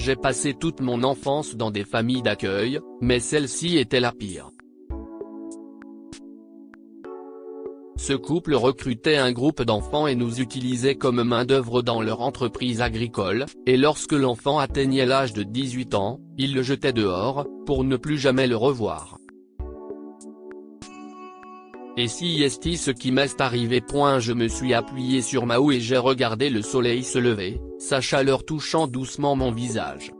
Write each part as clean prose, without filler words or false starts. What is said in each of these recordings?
J'ai passé toute mon enfance dans des familles d'accueil, mais celle-ci était la pire. Ce couple recrutait un groupe d'enfants et nous utilisait comme main-d'œuvre dans leur entreprise agricole, et lorsque l'enfant atteignait l'âge de 18 ans, ils le jetaient dehors, pour ne plus jamais le revoir. Et si est ce qui m'est arrivé. Je me suis appuyé sur ma houe et j'ai regardé le soleil se lever, sa chaleur touchant doucement mon visage.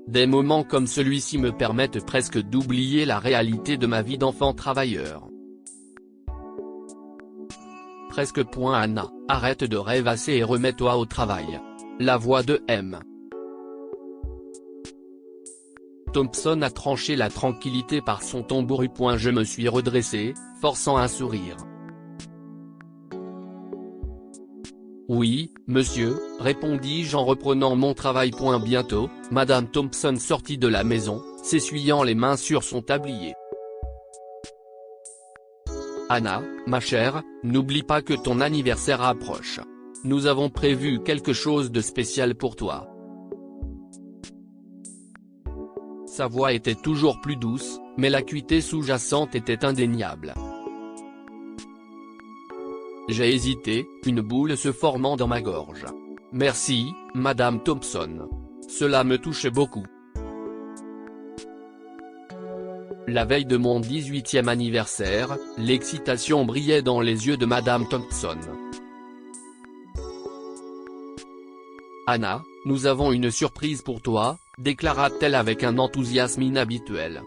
Des moments comme celui-ci me permettent presque d'oublier la réalité de ma vie d'enfant travailleur. Presque. Anna, arrête de rêvasser et remets-toi au travail. La voix de M. Thompson a tranché la tranquillité par son ton bourru. Je me suis redressé, forçant un sourire. Oui, monsieur, répondis-je en reprenant mon travail. Bientôt, Madame Thompson sortit de la maison, s'essuyant les mains sur son tablier. Anna, ma chère, n'oublie pas que ton anniversaire approche. Nous avons prévu quelque chose de spécial pour toi. Sa voix était toujours plus douce, mais l'acuité sous-jacente était indéniable. J'ai hésité, une boule se formant dans ma gorge. Merci, Madame Thompson. Cela me touche beaucoup. La veille de mon 18e anniversaire, l'excitation brillait dans les yeux de Madame Thompson. Anna, nous avons une surprise pour toi, déclara-t-elle avec un enthousiasme inhabituel.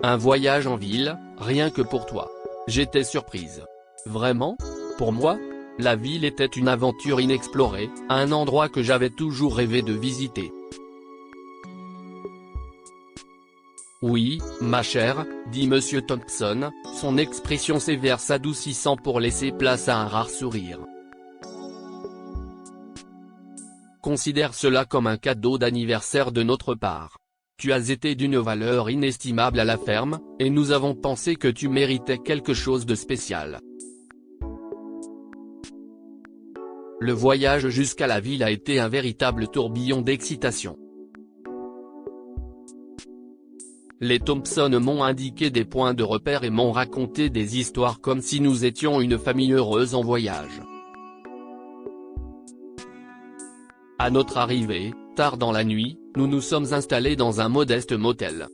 Un voyage en ville, rien que pour toi. J'étais surprise. Vraiment? Pour moi? La ville était une aventure inexplorée, un endroit que j'avais toujours rêvé de visiter. Oui, ma chère, dit Monsieur Thompson, son expression sévère s'adoucissant pour laisser place à un rare sourire. Considère cela comme un cadeau d'anniversaire de notre part. Tu as été d'une valeur inestimable à la ferme, et nous avons pensé que tu méritais quelque chose de spécial. Le voyage jusqu'à la ville a été un véritable tourbillon d'excitation. Les Thompson m'ont indiqué des points de repère et m'ont raconté des histoires comme si nous étions une famille heureuse en voyage. À notre arrivée, tard dans la nuit, nous nous sommes installés dans un modeste motel.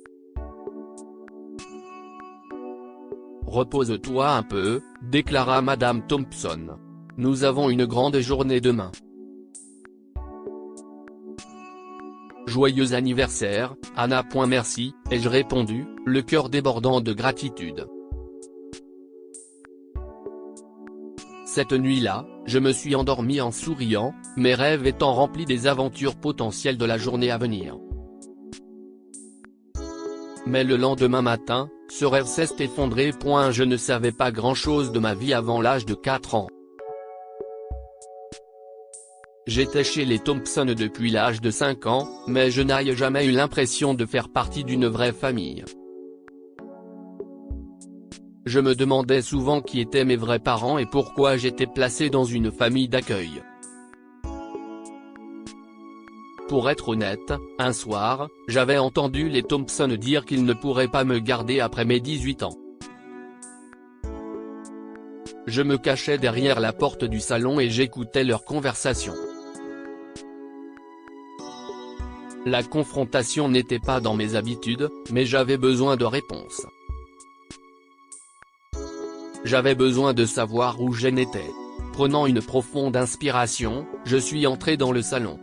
Repose-toi un peu, déclara Madame Thompson. Nous avons une grande journée demain. Joyeux anniversaire, Anna. Merci, ai-je répondu, le cœur débordant de gratitude. Cette nuit-là, je me suis endormi en souriant, mes rêves étant remplis des aventures potentielles de la journée à venir. Mais le lendemain matin, ce rêve s'est effondré. Je ne savais pas grand-chose de ma vie avant l'âge de 4 ans. J'étais chez les Thompson depuis l'âge de 5 ans, mais je n'ai jamais eu l'impression de faire partie d'une vraie famille. Je me demandais souvent qui étaient mes vrais parents et pourquoi j'étais placé dans une famille d'accueil. Pour être honnête, un soir, j'avais entendu les Thompson dire qu'ils ne pourraient pas me garder après mes 18 ans. Je me cachais derrière la porte du salon et j'écoutais leur conversation. La confrontation n'était pas dans mes habitudes, mais j'avais besoin de réponses. J'avais besoin de savoir où j'en étais. Prenant une profonde inspiration, je suis entré dans le salon.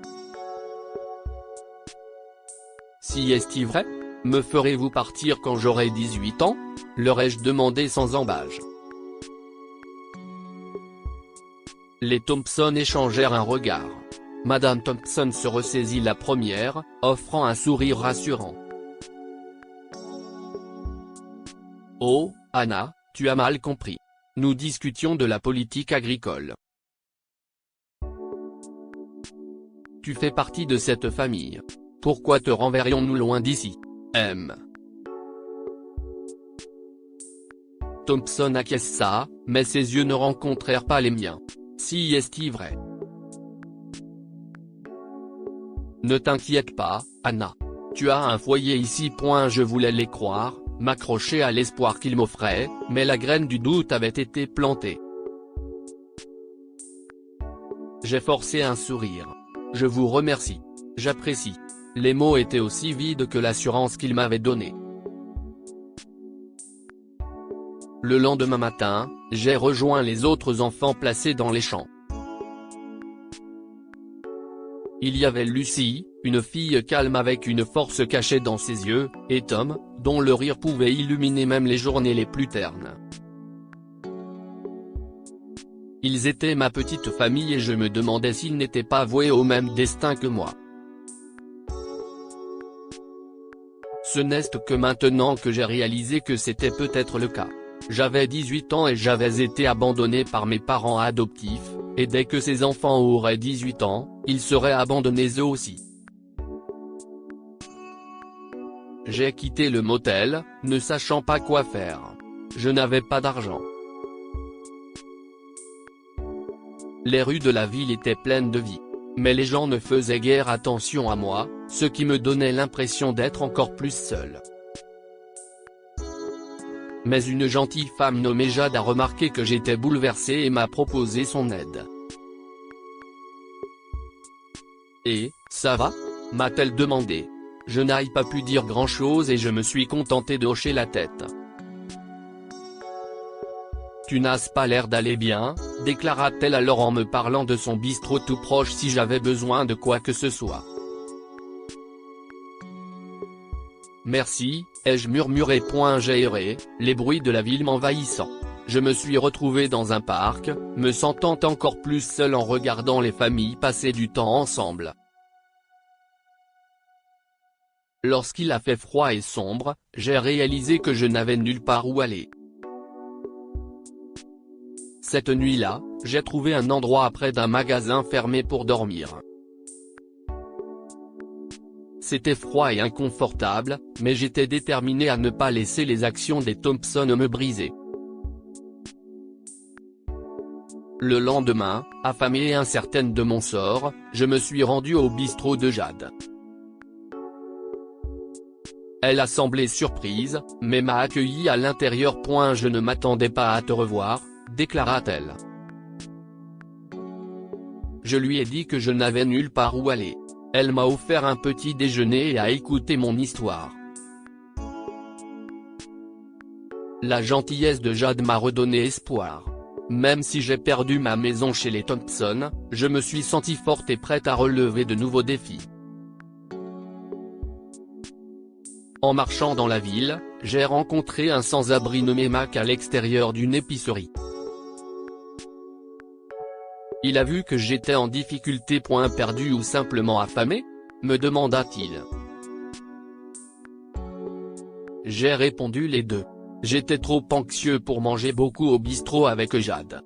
Si est-il vrai? Me ferez-vous partir quand j'aurai 18 ans? Leur ai-je demandé sans embâche. Les Thompson échangèrent un regard. Madame Thompson se ressaisit la première, offrant un sourire rassurant. Oh, Anna, tu as mal compris. Nous discutions de la politique agricole. Tu fais partie de cette famille. Pourquoi te renverrions-nous loin d'ici? M. Thompson acquiesça, mais ses yeux ne rencontrèrent pas les miens. Si est-il vrai? Ne t'inquiète pas, Anna. Tu as un foyer ici. Je voulais les croire, m'accrocher à l'espoir qu'ils m'offraient, mais la graine du doute avait été plantée. J'ai forcé un sourire. Je vous remercie. J'apprécie. Les mots étaient aussi vides que l'assurance qu'il m'avait donnée. Le lendemain matin, j'ai rejoint les autres enfants placés dans les champs. Il y avait Lucie, une fille calme avec une force cachée dans ses yeux, et Tom, dont le rire pouvait illuminer même les journées les plus ternes. Ils étaient ma petite famille et je me demandais s'ils n'étaient pas voués au même destin que moi. Ce n'est que maintenant que j'ai réalisé que c'était peut-être le cas. J'avais 18 ans et j'avais été abandonné par mes parents adoptifs, et dès que ces enfants auraient 18 ans, ils seraient abandonnés eux aussi. J'ai quitté le motel, ne sachant pas quoi faire. Je n'avais pas d'argent. Les rues de la ville étaient pleines de vie. Mais les gens ne faisaient guère attention à moi, ce qui me donnait l'impression d'être encore plus seul. Mais une gentille femme nommée Jade a remarqué que j'étais bouleversé et m'a proposé son aide. « Et, ça va ?» m'a-t-elle demandé. Je n'ai pas pu dire grand-chose et je me suis contenté de hocher la tête. « Tu n'as pas l'air d'aller bien », déclara-t-elle alors en me parlant de son bistrot tout proche si j'avais besoin de quoi que ce soit. « Merci », ai-je murmuré. J'ai erré, les bruits de la ville m'envahissant. Je me suis retrouvé dans un parc, me sentant encore plus seul en regardant les familles passer du temps ensemble. Lorsqu'il a fait froid et sombre, j'ai réalisé que je n'avais nulle part où aller. Cette nuit-là, j'ai trouvé un endroit près d'un magasin fermé pour dormir. C'était froid et inconfortable, mais j'étais déterminé à ne pas laisser les actions des Thompson me briser. Le lendemain, affamée et incertaine de mon sort, je me suis rendu au bistrot de Jade. Elle a semblé surprise, mais m'a accueilli à l'intérieur. Je ne m'attendais pas à te revoir, déclara-t-elle. Je lui ai dit que je n'avais nulle part où aller. Elle m'a offert un petit déjeuner et a écouté mon histoire. La gentillesse de Jade m'a redonné espoir. Même si j'ai perdu ma maison chez les Thompson, je me suis senti forte et prête à relever de nouveaux défis. En marchant dans la ville, j'ai rencontré un sans-abri nommé Mac à l'extérieur d'une épicerie. Il a vu que j'étais en difficulté. Perdu ou simplement affamé ? me demanda-t-il. J'ai répondu les deux. J'étais trop anxieux pour manger beaucoup au bistrot avec Jade.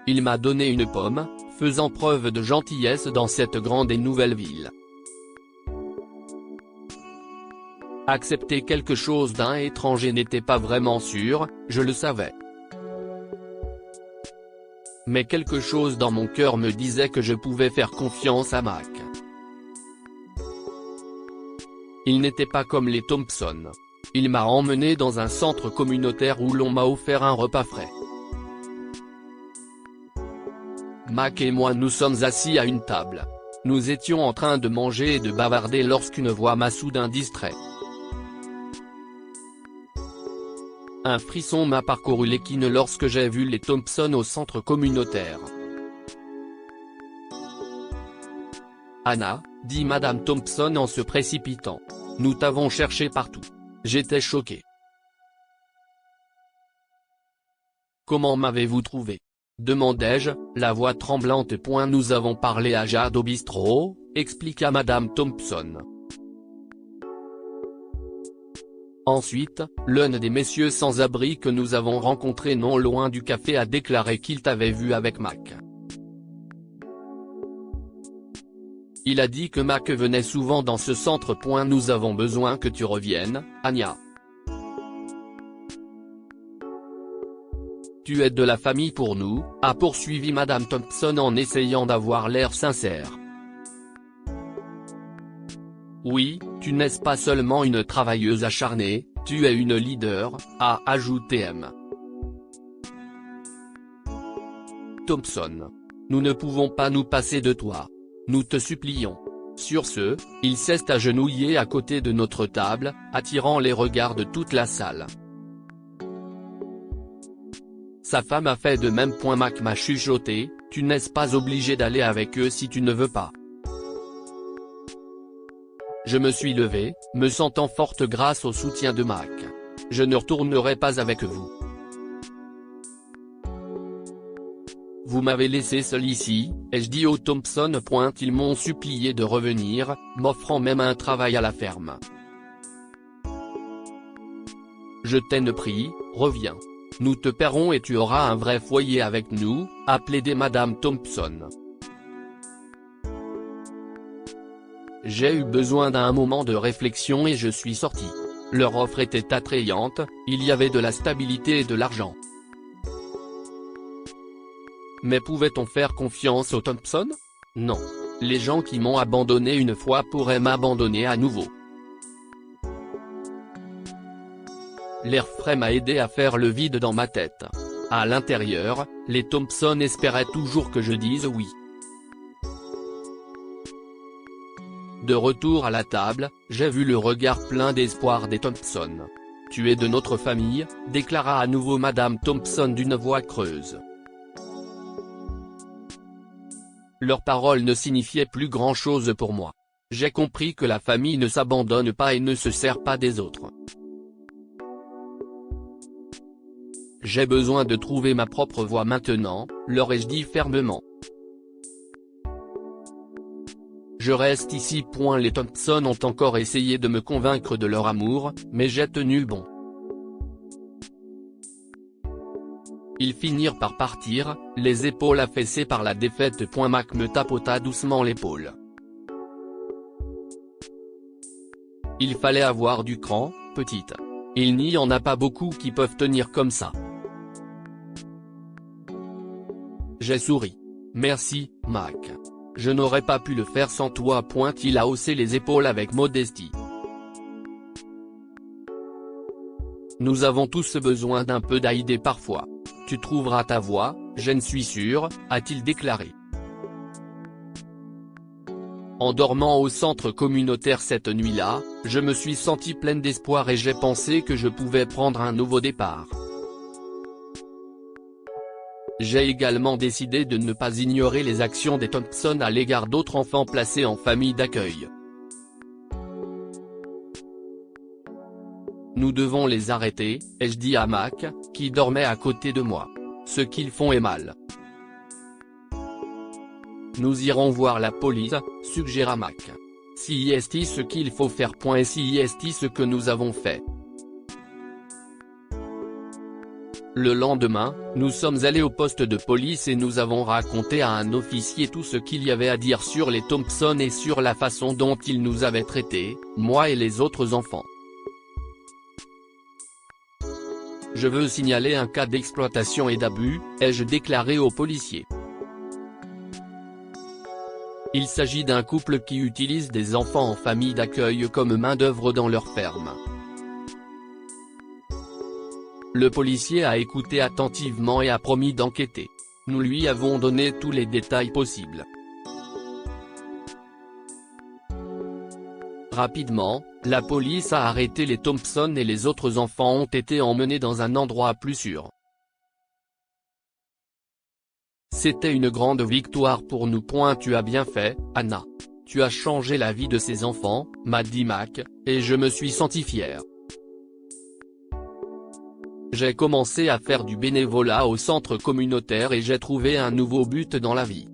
Il m'a donné une pomme, faisant preuve de gentillesse dans cette grande et nouvelle ville. Accepter quelque chose d'un étranger n'était pas vraiment sûr, je le savais. Mais quelque chose dans mon cœur me disait que je pouvais faire confiance à Mac. Il n'était pas comme les Thompson. Il m'a emmené dans un centre communautaire où l'on m'a offert un repas frais. Mac et moi nous sommes assis à une table. Nous étions en train de manger et de bavarder lorsqu'une voix m'a soudain distrait. Un frisson m'a parcouru l'équine lorsque j'ai vu les Thompson au centre communautaire. Anna, dit Madame Thompson en se précipitant. Nous t'avons cherché partout. J'étais choqué. Comment m'avez-vous trouvé ? demandai-je, la voix tremblante. Nous avons parlé à Jade au bistrot, expliqua Madame Thompson. Ensuite, l'un des messieurs sans-abri que nous avons rencontrés non loin du café a déclaré qu'il t'avait vu avec Mac. Il a dit que Mac venait souvent dans ce centre. Nous avons besoin que tu reviennes, Anya. Tu es de la famille pour nous, a poursuivi Madame Thompson en essayant d'avoir l'air sincère. Oui, tu n'es pas seulement une travailleuse acharnée, tu es une leader, a ajouté M. Thompson. Nous ne pouvons pas nous passer de toi. Nous te supplions. Sur ce, il s'est agenouillé à côté de notre table, attirant les regards de toute la salle. Sa femme a fait de même. Mac m'a chuchoté, tu n'es pas obligé d'aller avec eux si tu ne veux pas. Je me suis levé, me sentant forte grâce au soutien de Mac. Je ne retournerai pas avec vous. Vous m'avez laissé seul ici, ai-je dit aux Thompson. Ils m'ont supplié de revenir, m'offrant même un travail à la ferme. Je t'en prie, reviens. Nous te paierons et tu auras un vrai foyer avec nous, a plaidé Madame Thompson. J'ai eu besoin d'un moment de réflexion et je suis sorti. Leur offre était attrayante, il y avait de la stabilité et de l'argent. Mais pouvait-on faire confiance aux Thompson? Non. Les gens qui m'ont abandonné une fois pourraient m'abandonner à nouveau. L'air frais m'a aidé à faire le vide dans ma tête. À l'intérieur, les Thompson espéraient toujours que je dise oui. De retour à la table, j'ai vu le regard plein d'espoir des Thompson. « Tu es de notre famille », déclara à nouveau Madame Thompson d'une voix creuse. Leurs paroles ne signifiaient plus grand-chose pour moi. J'ai compris que la famille ne s'abandonne pas et ne se sert pas des autres. J'ai besoin de trouver ma propre voie maintenant, leur ai-je dit fermement. Je reste ici. Les Thompson ont encore essayé de me convaincre de leur amour, mais j'ai tenu bon. Ils finirent par partir, les épaules affaissées par la défaite. Mac me tapota doucement l'épaule. Il fallait avoir du cran, petite. Il n'y en a pas beaucoup qui peuvent tenir comme ça. J'ai souri. Merci, Mac. Je n'aurais pas pu le faire sans toi. Il a haussé les épaules avec modestie. Nous avons tous besoin d'un peu d'aide parfois. Tu trouveras ta voie, j'en suis sûr, a-t-il déclaré. En dormant au centre communautaire cette nuit-là, je me suis senti pleine d'espoir et j'ai pensé que je pouvais prendre un nouveau départ. J'ai également décidé de ne pas ignorer les actions des Thompson à l'égard d'autres enfants placés en famille d'accueil. Nous devons les arrêter, ai-je dit à Mac, qui dormait à côté de moi. Ce qu'ils font est mal. Nous irons voir la police, suggéra Mac. Si est ce qu'il faut faire. Et si est ce que nous avons fait. Le lendemain, nous sommes allés au poste de police et nous avons raconté à un officier tout ce qu'il y avait à dire sur les Thompson et sur la façon dont ils nous avaient traités, moi et les autres enfants. Je veux signaler un cas d'exploitation et d'abus, ai-je déclaré au policier. Il s'agit d'un couple qui utilise des enfants en famille d'accueil comme main-d'œuvre dans leur ferme. Le policier a écouté attentivement et a promis d'enquêter. Nous lui avons donné tous les détails possibles. Rapidement, la police a arrêté les Thompson et les autres enfants ont été emmenés dans un endroit plus sûr. C'était une grande victoire pour nous. Tu as bien fait, Anna. Tu as changé la vie de ces enfants, m'a dit Mac, et je me suis senti fier. J'ai commencé à faire du bénévolat au centre communautaire et j'ai trouvé un nouveau but dans la vie.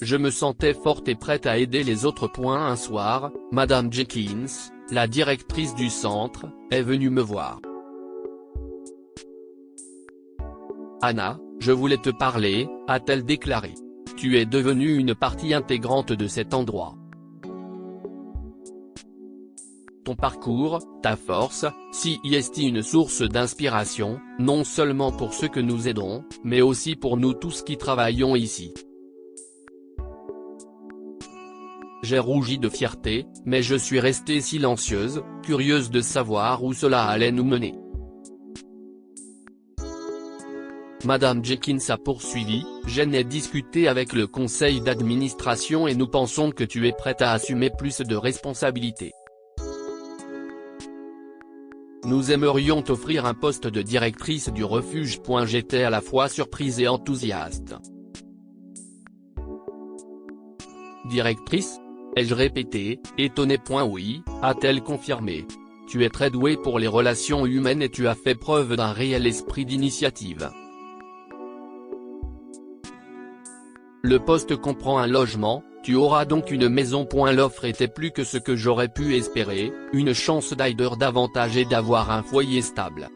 Je me sentais forte et prête à aider les autres. Un soir, Madame Jenkins, la directrice du centre, est venue me voir. Anna, je voulais te parler, a-t-elle déclaré. Tu es devenue une partie intégrante de cet endroit. Ton parcours, ta force, CIST une source d'inspiration, non seulement pour ceux que nous aidons, mais aussi pour nous tous qui travaillons ici. J'ai rougi de fierté, mais je suis restée silencieuse, curieuse de savoir où cela allait nous mener. Madame Jenkins a poursuivi, Jen a discuté avec le conseil d'administration et nous pensons que tu es prête à assumer plus de responsabilités. Nous aimerions t'offrir un poste de directrice du refuge. J'étais à la fois surprise et enthousiaste. Directrice ? Ai-je répété, étonné. Oui, a-t-elle confirmé. Tu es très douée pour les relations humaines et tu as fait preuve d'un réel esprit d'initiative. Le poste comprend un logement, tu auras donc une maison. L'offre était plus que ce que j'aurais pu espérer, une chance d'aider davantage et d'avoir un foyer stable.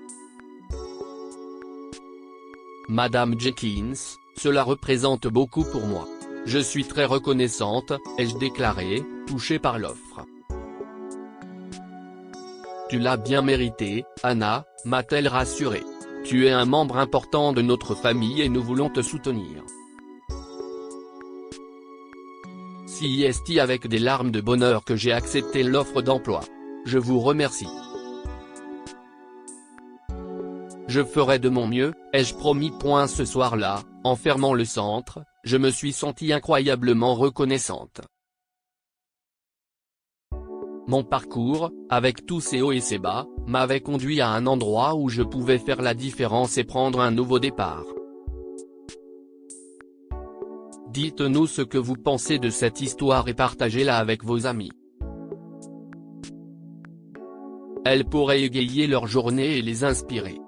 Madame Jenkins, cela représente beaucoup pour moi. Je suis très reconnaissante, ai-je déclaré, touchée par l'offre. Tu l'as bien mérité, Anna, m'a-t-elle rassurée. Tu es un membre important de notre famille et nous voulons te soutenir. CIST avec des larmes de bonheur que j'ai accepté l'offre d'emploi. Je vous remercie. Je ferai de mon mieux, ai-je promis. Ce soir-là, en fermant le centre, je me suis sentie incroyablement reconnaissante. Mon parcours, avec tous ses hauts et ses bas, m'avait conduit à un endroit où je pouvais faire la différence et prendre un nouveau départ. Dites-nous ce que vous pensez de cette histoire et partagez-la avec vos amis. Elle pourrait égayer leur journée et les inspirer.